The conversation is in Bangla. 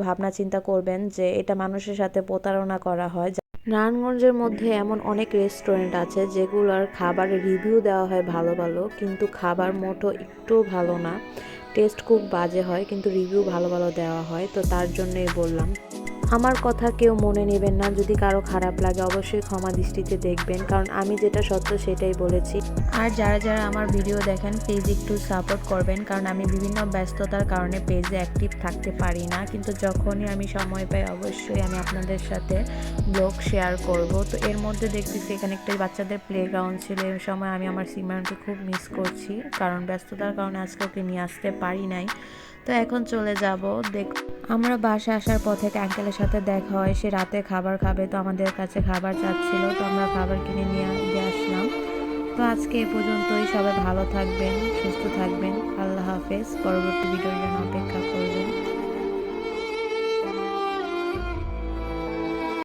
ভাবনা চিন্তা করবেন যে এটা মানুষের সাথে প্রতারণা করা হয়। নারায়ণগঞ্জের মধ্যে এমন অনেক রেস্টুরেন্ট আছে যেগুলোর খাবারের রিভিউ দেওয়া হয় ভালো ভালো, কিন্তু খাবার মোটো একটু ভালো না, টেস্ট খুব বাজে হয়, কিন্তু রিভিউ ভালো ভালো দেওয়া হয়। তো তার জন্যই বললাম। আমার কথা কেউ মনে নেবেন না, যদি কারো খারাপ লাগে অবশ্যই ক্ষমা দৃষ্টিতে দেখবেন, কারণ আমি যেটা সত্য সেটাই বলেছি। আর যারা যারা আমার ভিডিও দেখেন প্লিজ একটু সাপোর্ট করবেন, কারণ আমি বিভিন্ন ব্যস্ততার কারণে পেজে অ্যাক্টিভ থাকতে পারি না, কিন্তু যখনই আমি সময় পাই অবশ্যই আমি আপনাদের সাথে ব্লগ শেয়ার করব। তো এর মধ্যে দেখতেছি এখানে একটা বাচ্চাদের প্লেগ্রাউন্ড ছিল, এই সময় আমি আমার সিমরানকে খুব মিস করছি, কারণ ব্যস্ততার কারণে আজকে ওকে নিয়ে আসতে পারি নাই। তো এখন চলে যাব। আমরা বাসায় আসার পথে এক আঙ্কেলের সাথে দেখা হয়, সে রাতে খাবার খাবে, তো আমাদের কাছে খাবার চাচ্ছিল, তো আমরা খাবার কিনে নিয়ে দিয়ে আসলাম। তো আজকে এ পর্যন্তই, সবাই ভালো থাকবেন, সুস্থ থাকবেন, আল্লাহ হাফেজ। পরবর্তী ভিডিওর জন্য অপেক্ষা করুন।